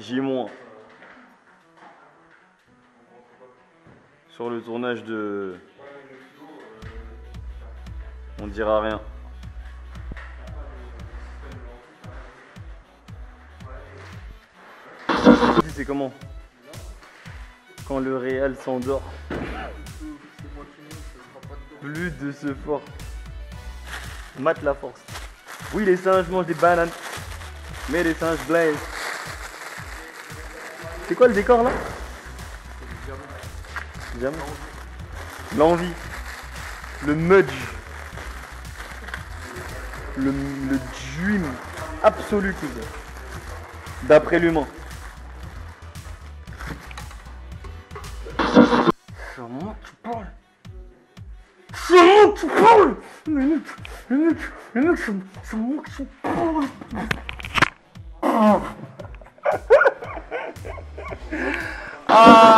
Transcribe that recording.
J-. Sur le tournage de... On dira rien. C'est comment? Quand le Real s'endort. Plus de ce fort. Mate la force. Oui, les singes mangent des bananes. Mais les singes blaze. C'est quoi le décor là? Jamais. L'envie. Le mudge. Le dream absolu, cousin. D'après l'humain. C'est à moi que tu parles. C'est à moi que tu parles. Le mec, c'est à moi que tu parles. Ah.